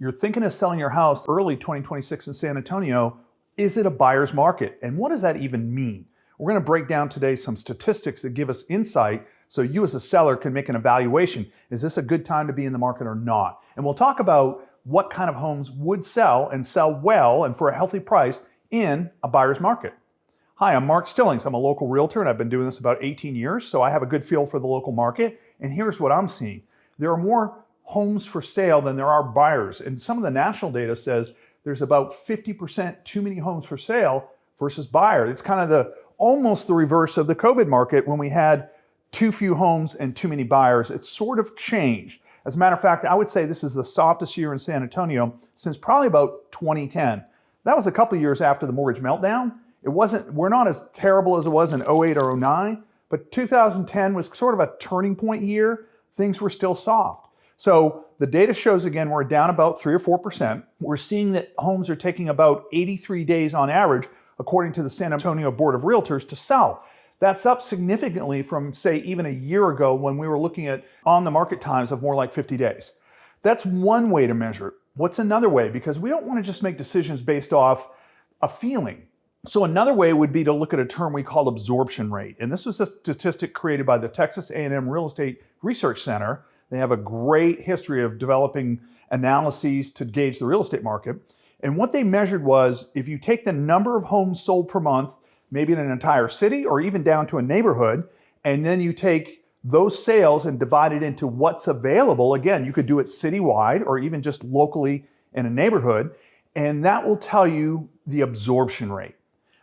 You're thinking of selling your house early 2026 in San Antonio. Is it a buyer's market? And what does that even mean? We're going to break down today some statistics that give us insight so you as a seller can make an evaluation. Is this a good time to be in the market or not? And we'll talk about what kind of homes would sell and sell well and for a healthy price in a buyer's market. Hi, I'm Mark Stillings. I'm a local realtor and I've been doing this about 18 years, so I have a good feel for the local market. And here's what I'm seeing. There are more homes for sale than there are buyers. And some of the national data says there's about 50% too many homes for sale versus buyer. It's kind of almost the reverse of the COVID market when we had too few homes and too many buyers. It's sort of changed. As a matter of fact, I would say this is the softest year in San Antonio since probably about 2010. That was a couple of years after the mortgage meltdown. We're not as terrible as it was in 08 or 09, but 2010 was sort of a turning point year. Things were still soft. So the data shows, again, we're down about 3 or 4%. We're seeing that homes are taking about 83 days on average, according to the San Antonio Board of Realtors, to sell. That's up significantly from, say, even a year ago when we were looking at on the market times of more like 50 days. That's one way to measure it. What's another way? Because we don't want to just make decisions based off a feeling. So another way would be to look at a term we call absorption rate. And this was a statistic created by the Texas A&M Real Estate Research Center. They have a great history of developing analyses to gauge the real estate market. And what they measured was if you take the number of homes sold per month, maybe in an entire city or even down to a neighborhood, and then you take those sales and divide it into what's available. Again, you could do it citywide or even just locally in a neighborhood, and that will tell you the absorption rate.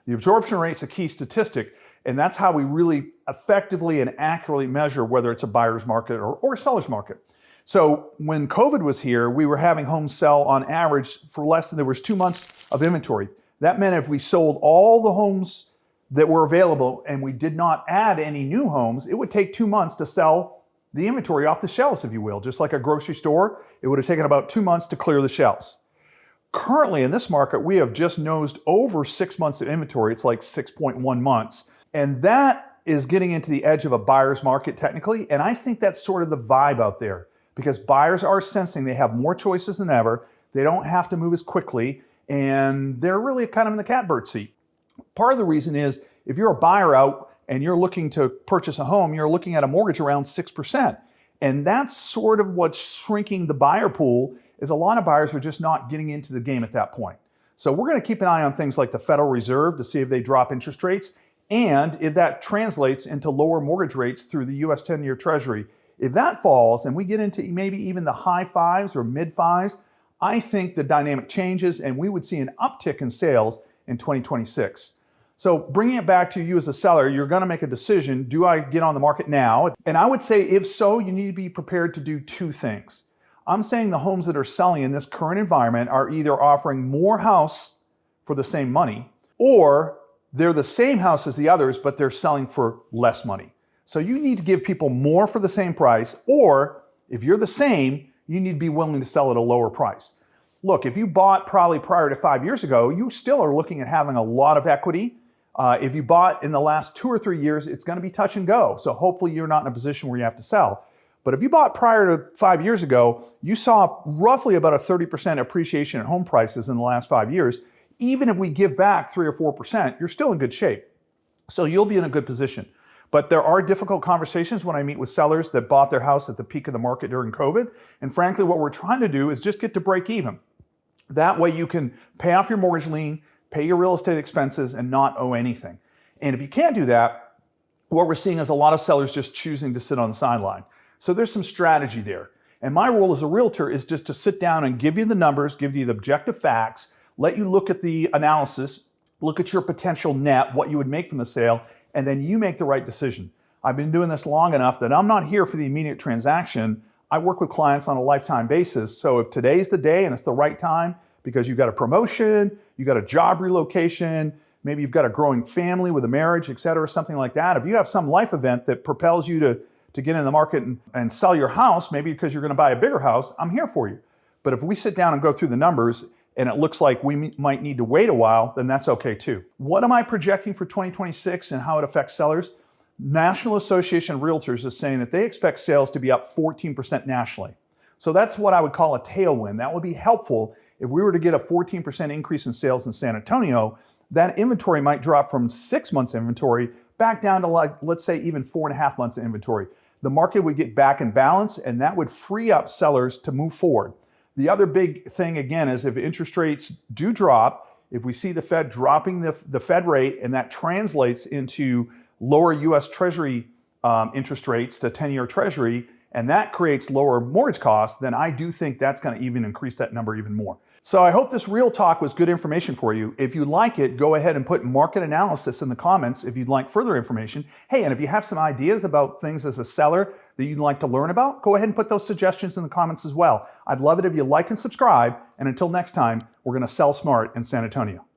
The absorption rate is a key statistic, and that's how we really effectively and accurately measure whether it's a buyer's market or a seller's market. So when COVID was here, we were having homes sell on average for less than there was 2 months of inventory. That meant if we sold all the homes that were available and we did not add any new homes, it would take 2 months to sell the inventory off the shelves, if you will. Just like a grocery store, it would have taken about 2 months to clear the shelves. Currently in this market, we have just nosed over 6 months of inventory. It's like 6.1 months. And that is getting into the edge of a buyer's market technically. And I think that's sort of the vibe out there because buyers are sensing they have more choices than ever. They don't have to move as quickly and they're really kind of in the catbird seat. Part of the reason is if you're a buyer out and you're looking to purchase a home, you're looking at a mortgage around 6%. And that's sort of what's shrinking the buyer pool is a lot of buyers are just not getting into the game at that point. So we're going to keep an eye on things like the Federal Reserve to see if they drop interest rates and if that translates into lower mortgage rates through the US 10-year Treasury. If that falls and we get into maybe even the high fives or mid fives, I think the dynamic changes and we would see an uptick in sales in 2026. So bringing it back to you as a seller, you're going to make a decision. Do I get on the market now? And I would say if so, you need to be prepared to do two things. I'm saying the homes that are selling in this current environment are either offering more house for the same money or they're the same house as the others, but they're selling for less money. So you need to give people more for the same price, or if you're the same, you need to be willing to sell at a lower price. Look, if you bought probably prior to 5 years ago, you still are looking at having a lot of equity. If you bought in the last 2 or 3 years, it's going to be touch and go. So hopefully you're not in a position where you have to sell. But if you bought prior to 5 years ago, you saw roughly about a 30% appreciation in home prices in the last 5 years. Even if we give back 3 or 4%, you're still in good shape. So you'll be in a good position. But there are difficult conversations when I meet with sellers that bought their house at the peak of the market during COVID. And frankly, what we're trying to do is just get to break even. That way you can pay off your mortgage lien, pay your real estate expenses, and not owe anything. And if you can't do that, what we're seeing is a lot of sellers just choosing to sit on the sideline. So there's some strategy there. And my role as a realtor is just to sit down and give you the numbers, give you the objective facts, let you look at the analysis, look at your potential net, what you would make from the sale, and then you make the right decision. I've been doing this long enough that I'm not here for the immediate transaction. I work with clients on a lifetime basis. So if today's the day and it's the right time because you've got a promotion, you've got a job relocation, maybe you've got a growing family with a marriage, et cetera, something like that. If you have some life event that propels you to get in the market and sell your house, maybe because you're going to buy a bigger house, I'm here for you. But if we sit down and go through the numbers and it looks like we might need to wait a while, then that's okay too. What am I projecting for 2026 and how it affects sellers? National Association of Realtors is saying that they expect sales to be up 14% nationally. So that's what I would call a tailwind. That would be helpful if we were to get a 14% increase in sales in San Antonio. That inventory might drop from 6 months inventory back down to, like, let's say even 4.5 months of inventory. The market would get back in balance, and that would free up sellers to move forward. The other big thing, again, is if interest rates do drop, if we see the Fed dropping the Fed rate, and that translates into lower US Treasury interest rates to 10-year Treasury, and that creates lower mortgage costs, then I do think that's going to even increase that number even more. So I hope this real talk was good information for you. If you like it, go ahead and put market analysis in the comments if you'd like further information. Hey, and if you have some ideas about things as a seller that you'd like to learn about, go ahead and put those suggestions in the comments as well. I'd love it if you like and subscribe. And until next time, we're going to sell smart in San Antonio.